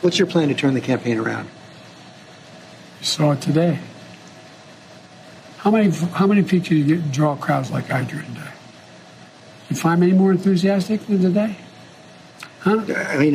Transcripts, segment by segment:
What's your plan to turn the campaign around? You saw it today. How many people do you draw crowds like I drew today? You find me any more enthusiastic than today? Huh? I mean,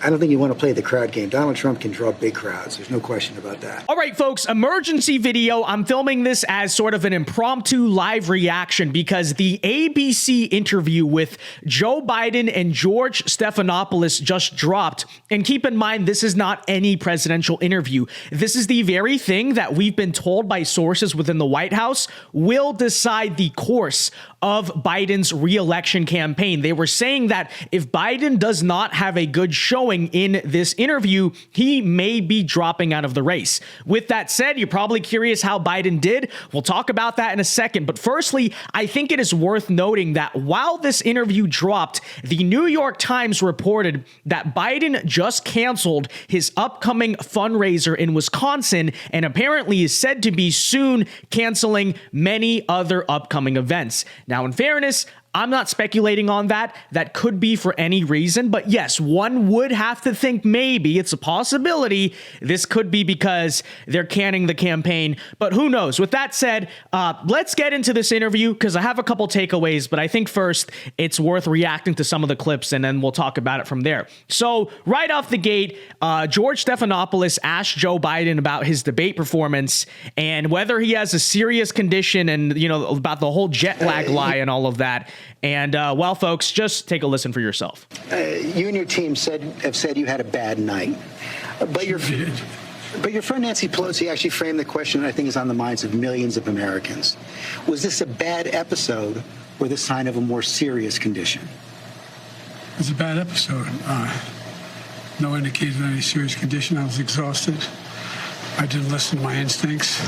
I don't think you want to play the crowd game. Donald Trump can draw big crowds. There's no question about that. All right, folks, emergency video. I'm filming this as sort of an impromptu live reaction because the ABC interview with Joe Biden and George Stephanopolous just dropped. And keep in mind, this is not any presidential interview. This is the very thing that we've been told by sources within the White House will decide the course of Biden's re-election campaign. They were saying that if Biden does not have a good showing in this interview, he may be dropping out of the race. With that said, you're probably curious how Biden did. We'll talk about that in a second. But firstly, I think it is worth noting that while this interview dropped, the New York Times reported that Biden just canceled his upcoming fundraiser in Wisconsin and apparently is said to be soon canceling many other upcoming events. Now, in fairness, I'm not speculating on that. That could be for any reason. But yes, one would have to think maybe it's a possibility. This could be because they're canning the campaign. But who knows? With that said, let's get into this interview because I have a couple takeaways. But I think first it's worth reacting to some of the clips and then we'll talk about it from there. So right off the gate, George Stephanopolous asked Joe Biden about his debate performance and whether he has a serious condition and, you know, about the whole jet lag lie and all of that. And well, folks, just take a listen for yourself. You and your team have said you had a bad night, but your friend Nancy Pelosi actually framed the question that I think is on the minds of millions of Americans. Was this a bad episode or the sign of a more serious condition? It was a bad episode. No indication of any serious condition. I was exhausted. I didn't listen to my instincts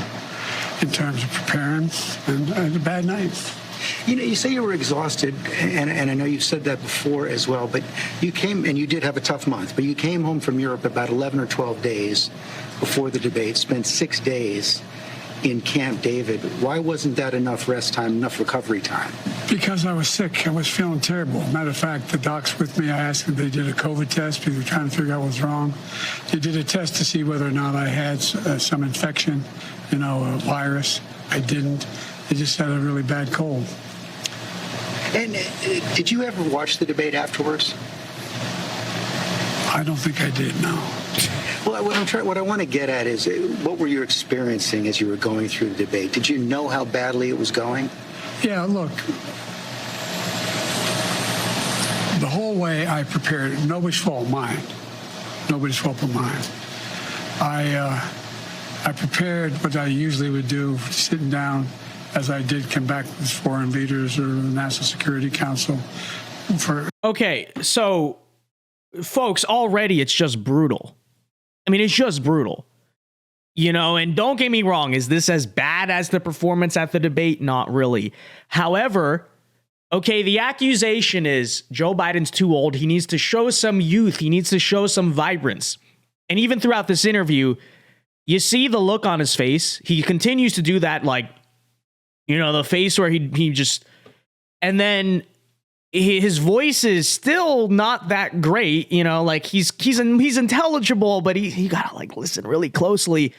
in terms of preparing, and I had a bad night. You know, you say you were exhausted, and I know you've said that before as well, but you came, and you did have a tough month, but you came home from Europe about 11 or 12 days before the debate, spent 6 days in Camp David. Why wasn't that enough rest time, enough recovery time? Because I was sick. I was feeling terrible. Matter of fact, the docs with me, I asked them, they did a COVID test because they were trying to figure out what was wrong. They did a test to see whether or not I had some infection, you know, a virus. I didn't. They just had a really bad cold. And did you ever watch the debate afterwards? I don't think I did, no. Well, what I want to get at is what were you experiencing as you were going through the debate? Did you know how badly it was going? Yeah, look, the whole way I prepared, nobody's fault, mine. Nobody's fault but mine. I prepared what I usually would do, sitting down, as I did come back with foreign leaders or the National Security Council. Okay, so, folks, already it's just brutal. I mean, it's just brutal. You know, and don't get me wrong, is this as bad as the performance at the debate? Not really. However, okay, the accusation is Joe Biden's too old. He needs to show some youth. He needs to show some vibrance. And even throughout this interview, you see the look on his face. He continues to do that, like, you know, the face where he just, and then his voice is still not that great, you know, like he's intelligible, but he gotta like listen really closely.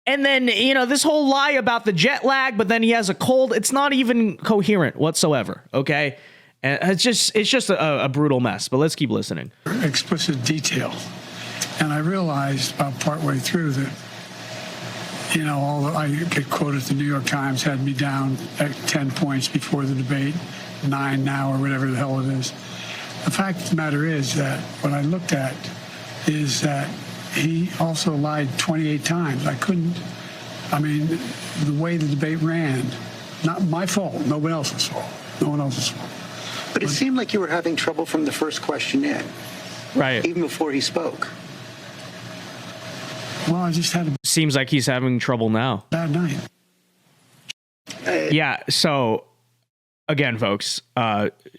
And then, you know, this whole lie about the jet lag, but then he has a cold. It's not even coherent whatsoever. Okay. And it's just a brutal mess, but let's keep listening. Explicit detail. And I realized about partway through that, you know, I get quoted, the New York Times had me down at 10 points before the debate, 9 now or whatever the hell it is. The fact of the matter is that what I looked at is that he also lied 28 times. I mean, the way the debate ran, not my fault, no one else's fault. No one else's fault. But it seemed like you were having trouble from the first question in. Right. Even before he spoke. Well, I just had a Seems like he's having trouble now. bad night. Yeah, so again, folks,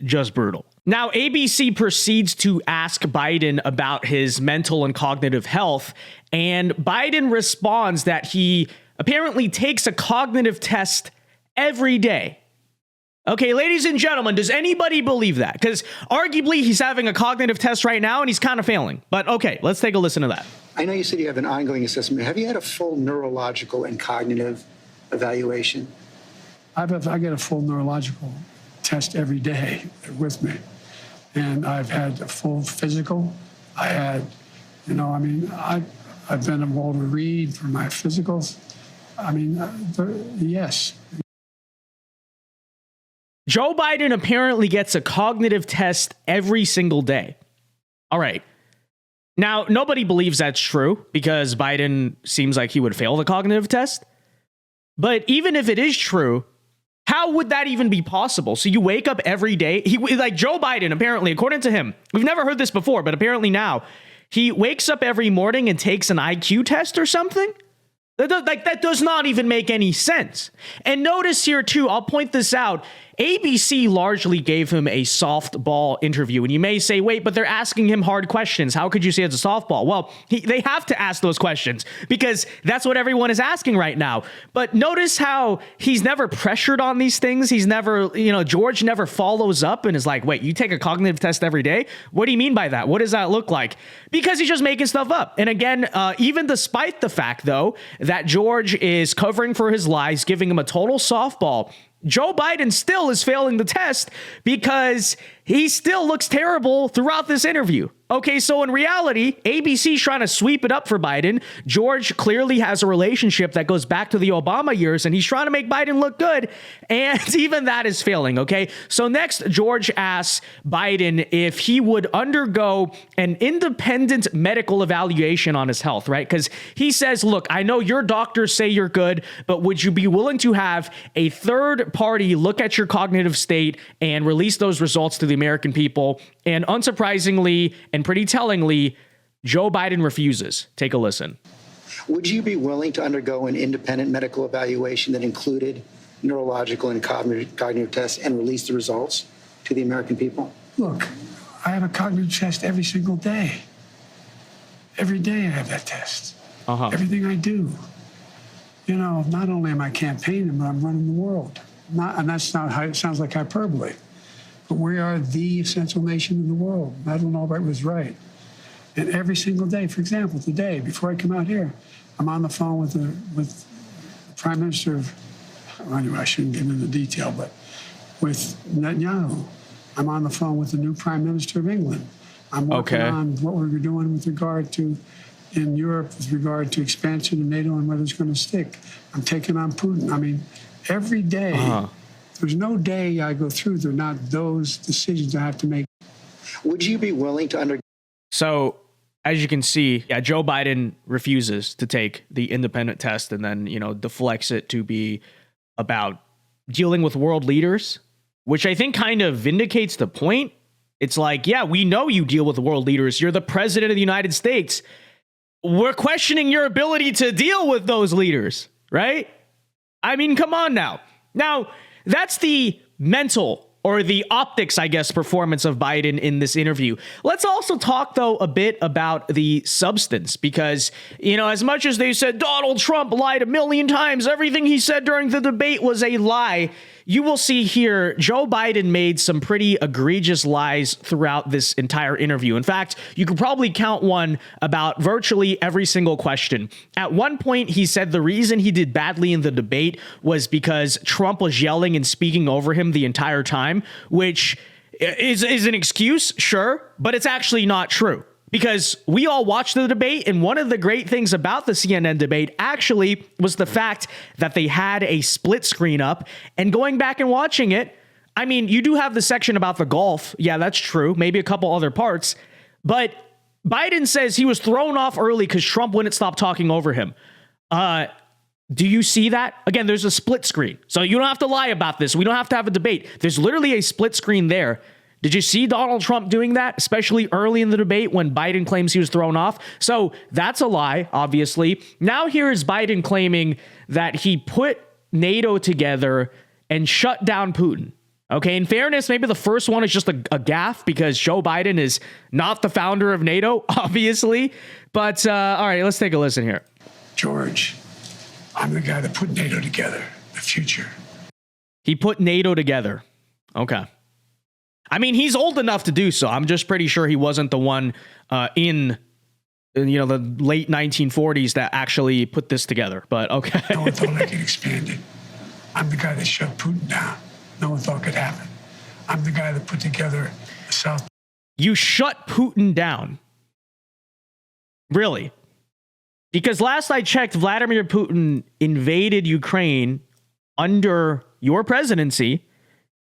just brutal. Now, ABC proceeds to ask Biden about his mental and cognitive health, and Biden responds that he apparently takes a cognitive test every day. Okay, ladies and gentlemen, does anybody believe that? Because arguably he's having a cognitive test right now and he's kind of failing. But okay, let's take a listen to that. I know you said you have an ongoing assessment. Have you had a full neurological and cognitive evaluation? I get a full neurological test every day with me. And I've had a full physical. I had, I've been at Walter Reed for my physicals. Yes. Joe Biden apparently gets a cognitive test every single day. All right. Now, nobody believes that's true because Biden seems like he would fail the cognitive test. But even if it is true, how would that even be possible? So you wake up every day. Like Joe Biden, apparently, according to him, we've never heard this before, but apparently now, he wakes up every morning and takes an IQ test or something? That does not even make any sense. And notice here, too, I'll point this out. ABC largely gave him a softball interview. And you may say, wait, but they're asking him hard questions. How could you say it's a softball? Well, they have to ask those questions because that's what everyone is asking right now. But notice how he's never pressured on these things. He's never, George never follows up and is like, wait, you take a cognitive test every day? What do you mean by that? What does that look like? Because he's just making stuff up. And again, even despite the fact, though, that George is covering for his lies, giving him a total softball, Joe Biden still is failing the test because he still looks terrible throughout this interview. Okay, so in reality, ABC's trying to sweep it up for Biden. George clearly has a relationship that goes back to the Obama years, and he's trying to make Biden look good, and even that is failing, okay? So next, George asks Biden if he would undergo an independent medical evaluation on his health, right? Because he says, look, I know your doctors say you're good, but would you be willing to have a third party look at your cognitive state and release those results to the American people? And unsurprisingly, and pretty tellingly, Joe Biden refuses. Take a listen. Would you be willing to undergo an independent medical evaluation that included neurological and cognitive tests and release the results to the American people? Look, I have a cognitive test every single day. Every day I have that test. Everything I do. Not only am I campaigning, but I'm running the world. And that's not how it sounds like hyperbole. But we are the essential nation in the world. Madeleine Albright was right. And every single day, for example, today, before I come out here, I'm on the phone with the Prime Minister of, anyway, I shouldn't get into detail, but with Netanyahu. I'm on the phone with the new Prime Minister of England. I'm working on what we're doing with regard to, in Europe, with regard to expansion of NATO and whether it's going to stick. I'm taking on Putin. Every day. There's no day I go through that are not those decisions I have to make. Would you be willing to undergo? So, as you can see, Joe Biden refuses to take the independent test and then, deflects it to be about dealing with world leaders, which I think kind of vindicates the point. It's like, yeah, we know you deal with world leaders. You're the president of the United States. We're questioning your ability to deal with those leaders, right? Come on now. Now, that's the mental or the optics, I guess, performance of Biden in this interview. Let's also talk, though, a bit about the substance, because, as much as they said Donald Trump lied 1,000,000 times, everything he said during the debate was a lie. You will see here, Joe Biden made some pretty egregious lies throughout this entire interview. In fact, you could probably count one about virtually every single question. At one point, he said the reason he did badly in the debate was because Trump was yelling and speaking over him the entire time, which is an excuse, sure, but it's actually not true. Because we all watched the debate, and one of the great things about the CNN debate actually was the fact that they had a split screen up, and going back and watching it, you do have the section about the golf. Yeah, that's true. Maybe a couple other parts. But Biden says he was thrown off early because Trump wouldn't stop talking over him. Do you see that? Again, there's a split screen. So you don't have to lie about this. We don't have to have a debate. There's literally a split screen there. Did you see Donald Trump doing that, especially early in the debate when Biden claims he was thrown off? So that's a lie, obviously. Now here is Biden claiming that he put NATO together and shut down Putin. Okay, in fairness, maybe the first one is just a gaffe because Joe Biden is not the founder of NATO, obviously. But all right, let's take a listen here. George, I'm the guy that put NATO together, the future. He put NATO together. Okay. I mean, he's old enough to do so. I'm just pretty sure he wasn't the one in the late 1940s that actually put this together. But okay. No one thought I could expand it. I'm the guy that shut Putin down. No one thought could happen. I'm the guy that put together the South. You shut Putin down. Really? Because last I checked, Vladimir Putin invaded Ukraine under your presidency,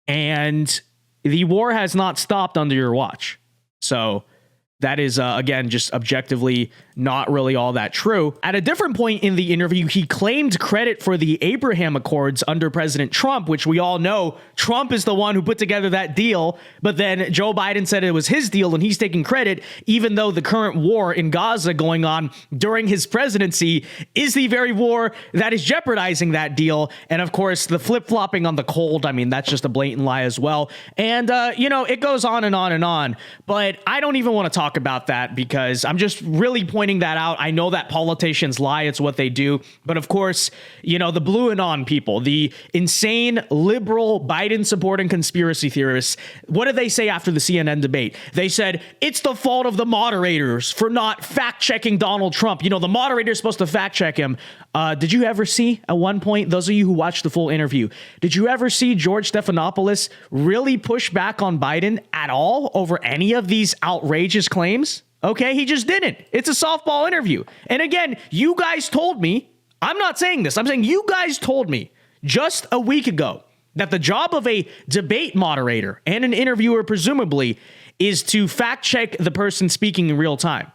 and the war has not stopped under your watch. So that is, again, just objectively not really all that true. At a different point in the interview, he claimed credit for the Abraham Accords under President Trump, which we all know Trump is the one who put together that deal. But then Joe Biden said it was his deal and he's taking credit, even though the current war in Gaza going on during his presidency is the very war that is jeopardizing that deal. And of course, the flip-flopping on the cold, I mean, that's just a blatant lie as well. And, it goes on and on and on. But I don't even want to talk about that because I'm just really pointing that out. I know that politicians lie. It's what they do. But of course, the blue and on people, the insane liberal Biden supporting conspiracy theorists, what did they say after the CNN debate? They said, it's the fault of the moderators for not fact checking Donald Trump. The moderator is supposed to fact check him. Did you ever see at one point, those of you who watched the full interview, did you ever see George Stephanopolous really push back on Biden at all over any of these outrageous claims? Okay, he just didn't. It's a softball interview. And again, you guys told me, I'm not saying this, I'm saying you guys told me just a week ago that the job of a debate moderator and an interviewer, presumably, is to fact check the person speaking in real time.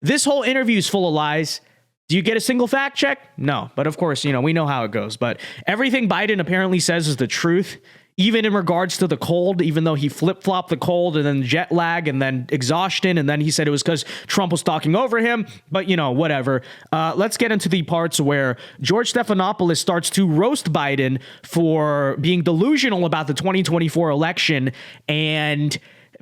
This whole interview is full of lies. Do you get a single fact check? No. But of course, we know how it goes. But everything Biden apparently says is the truth. Even in regards to the cold, even though he flip-flopped the cold and then jet lag and then exhaustion, and then he said it was because Trump was talking over him, but whatever. Let's get into the parts where George Stephanopolous starts to roast Biden for being delusional about the 2024 election and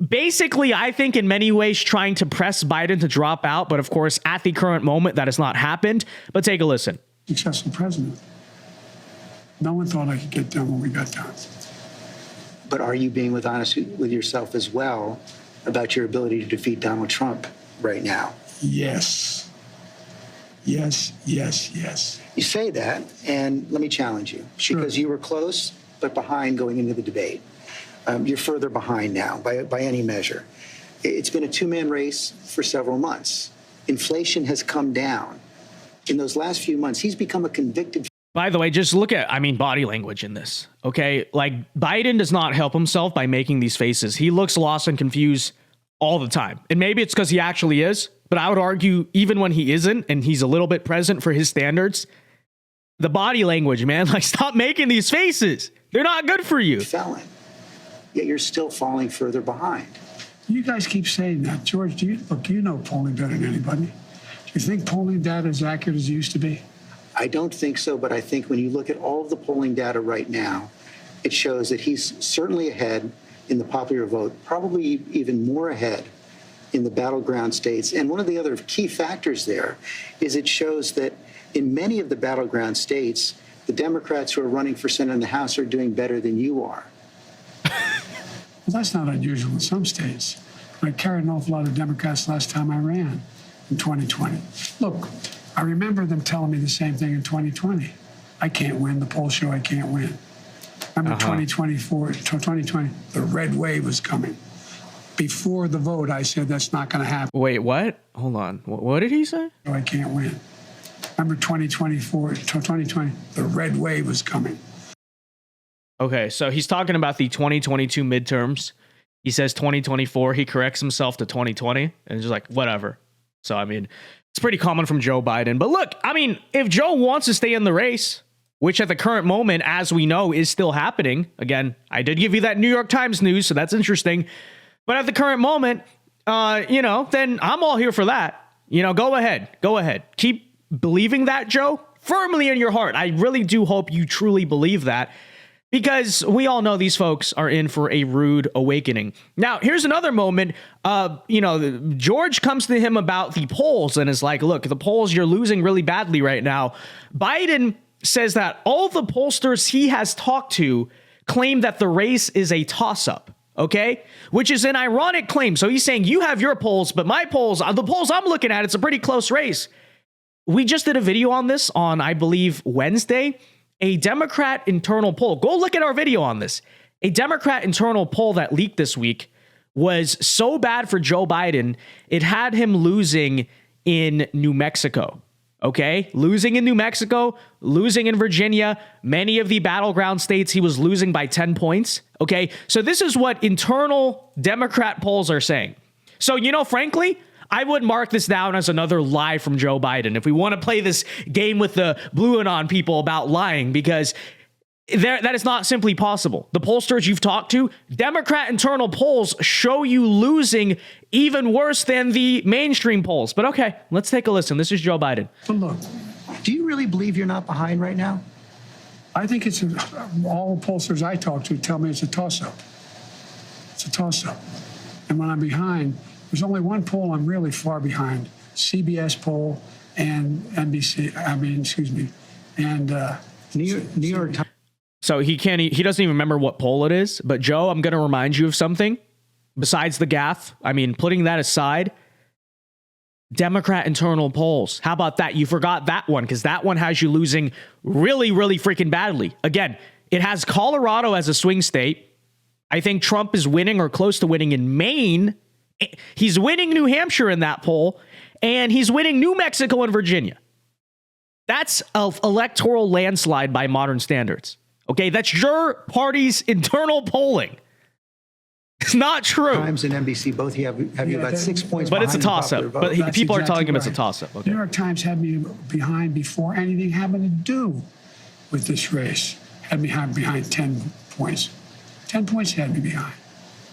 basically, I think in many ways trying to press Biden to drop out, but of course, at the current moment, that has not happened. But take a listen. Successful president. No one thought I could get done what we got done. But are you being honest with yourself as well about your ability to defeat Donald Trump right now? Yes. Yes, yes, yes. You say that, and let me challenge you. Sure. Because you were close, but behind going into the debate. You're further behind now by any measure. It's been a two-man race for several months. Inflation has come down. In those last few months, he's become a convicted. By the way, just look at, body language in this, okay? Like, Biden does not help himself by making these faces. He looks lost and confused all the time. And maybe it's because he actually is, but I would argue even when he isn't, and he's a little bit present for his standards, the body language, man, stop making these faces. They're not good for you. Felon, yet you're still falling further behind. You guys keep saying that. George, you know polling better than anybody. Do you think polling data is accurate as it used to be? I don't think so, but I think when you look at all of the polling data right now, it shows that he's certainly ahead in the popular vote, probably even more ahead in the battleground states. And one of the other key factors there is it shows that in many of the battleground states, the Democrats who are running for Senate and the House are doing better than you are. Well, that's not unusual in some states. I carried an awful lot of Democrats last time I ran in 2020. Look, I remember them telling me the same thing in 2020. I can't win. The polls show I can't win. Remember 2020, the red wave was coming. Before the vote, I said that's not going to happen. Wait, what? Hold on. What did he say? I can't win. Remember 2020, the red wave was coming. Okay, so he's talking about the 2022 midterms. He says 2024. He corrects himself to 2020, and just like, whatever. So, it's pretty common from Joe Biden. But look, if Joe wants to stay in the race, which at the current moment, as we know, is still happening. Again, I did give you that New York Times news, so that's interesting. But at the current moment, then I'm all here for that. Go ahead. Keep believing that, Joe, firmly in your heart. I really do hope you truly believe that. Because we all know these folks are in for a rude awakening. Now, here's another moment. George comes to him about the polls and is like, look, the polls, you're losing really badly right now. Biden says that all the pollsters he has talked to claimed that the race is a toss-up, okay? Which is an ironic claim. So he's saying you have your polls, but my polls, the polls I'm looking at, it's a pretty close race. We just did a video on this on, I believe, Wednesday. A Democrat internal poll. Go look at our video on this. A Democrat internal poll that leaked this week was so bad for Joe Biden, it had him losing in New Mexico. Okay? Losing in New Mexico, losing in Virginia, many of the battleground states, he was losing by 10 points. Okay? So this is what internal Democrat polls are saying. So, you know, frankly, I would mark this down as another lie from Joe Biden if we want to play this game with the blue and on people about lying, because that is not simply possible. The pollsters you've talked to, Democrat internal polls show you losing even worse than the mainstream polls. But okay, let's take a listen. This is Joe Biden. But look, Do you really believe you're not behind right now? I think it's all the pollsters I talk to tell me it's a toss-up. It's a toss-up. And when I'm behind, there's only one poll I'm really far behind, CBS poll and NBC, and New York Times. So he doesn't even remember what poll it is. But Joe, I'm going to remind you of something. Besides the gaffe, I mean, putting that aside, Democrat internal polls. How about that? You forgot that one, because that one has you losing really, really freaking badly. Again, it has Colorado as a swing state. I think Trump is winning or close to winning in Maine. He's winning New Hampshire in that poll, and he's winning New Mexico and Virginia. That's an electoral landslide by modern standards. Okay, that's your party's internal polling. It's not true. Times and NBC both have you about 6 points but behind it's a the toss-up. popular vote. But That's people are exactly telling him it's a right. toss-up. Okay. New York Times had me behind before anything having to do with this race. Had me behind 10 points. 10 points had me behind.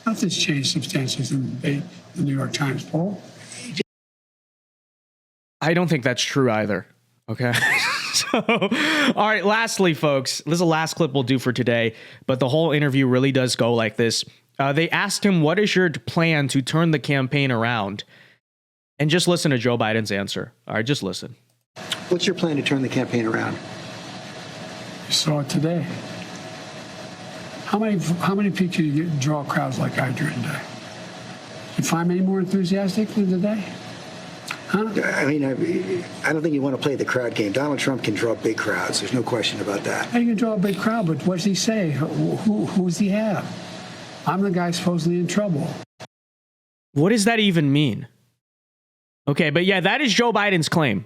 Nothing's changed substantially in the New York Times poll. I don't think that's true either. Okay. So, all right. Lastly, folks, this is the last clip we'll do for today, but the whole interview really does go like this. They asked him, what is your plan to turn the campaign around? And just listen to Joe Biden's answer. All right, just listen. What's your plan to turn the campaign around? You saw it today. How many people can you draw crowds like I drew today? You find me any more enthusiastic than today? Huh? I mean, I don't think you want to play the crowd game. Donald Trump can draw big crowds. There's no question about that. How you can draw a big crowd, but what does he say? Who's he have? I'm the guy supposedly in trouble. What does that even mean? Okay, but yeah, that is Joe Biden's claim.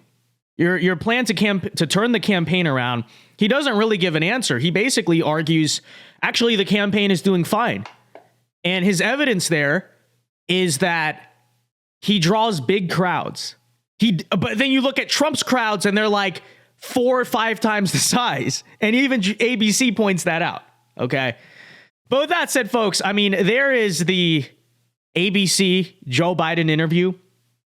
Your plan to turn the campaign around, he doesn't really give an answer. He basically argues, actually, the campaign is doing fine. And his evidence there is that he draws big crowds. But then you look at Trump's crowds and they're like 4 or 5 times the size. And even ABC points that out. Okay. But with that said, folks, I mean, there is the ABC Joe Biden interview.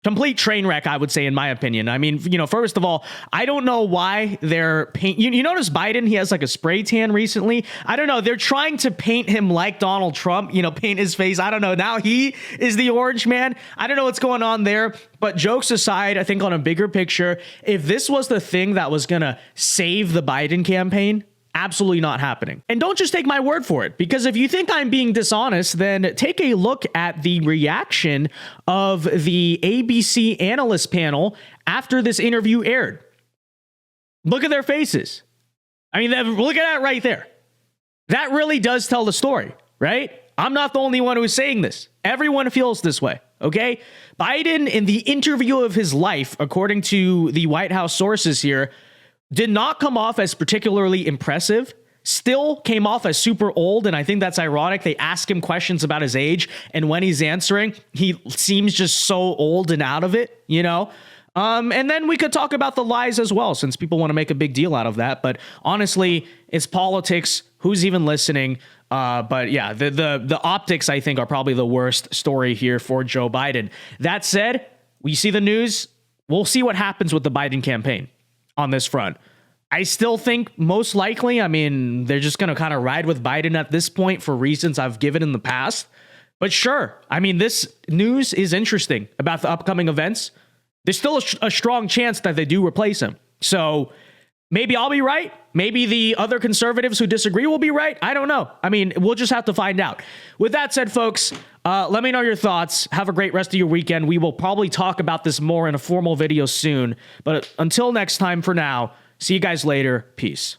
Complete train wreck, I would say, in my opinion. I mean, you know, first of all, I don't know why they're you notice Biden, he has like a spray tan recently. I don't know. They're trying to paint him like Donald Trump, you know, paint his face. I don't know. Now he is the orange man. I don't know what's going on there. But jokes aside, I think on a bigger picture, if this was the thing that was going to save the Biden campaign, absolutely not happening. And don't just take my word for it, because if you think I'm being dishonest, then take a look at the reaction of the ABC analyst panel after this interview aired. Look at their faces. I mean, look at that right there. That really does tell the story, right? I'm not the only one who's saying this. Everyone feels this way, okay? Biden, in the interview of his life, according to the White House sources here, did not come off as particularly impressive, still came off as super old, and I think that's ironic. They ask him questions about his age, and when he's answering, he seems just so old and out of it, you know? And then we could talk about the lies as well, since people want to make a big deal out of that. But honestly, it's politics. Who's even listening? But yeah, the optics, I think, are probably the worst story here for Joe Biden. That said, we see the news. We'll see what happens with the Biden campaign on this front. I still think most likely, I mean, they're just going to kind of ride with Biden at this point for reasons I've given in the past. But sure, I mean, this news is interesting about the upcoming events. There's still a strong chance that they do replace him. So Maybe I'll be right. Maybe the other conservatives who disagree will be right. I don't know. I mean, we'll just have to find out. With that said, folks, let me know your thoughts. Have a great rest of your weekend. We will probably talk about this more in a formal video soon. But until next time, for now, see you guys later. Peace.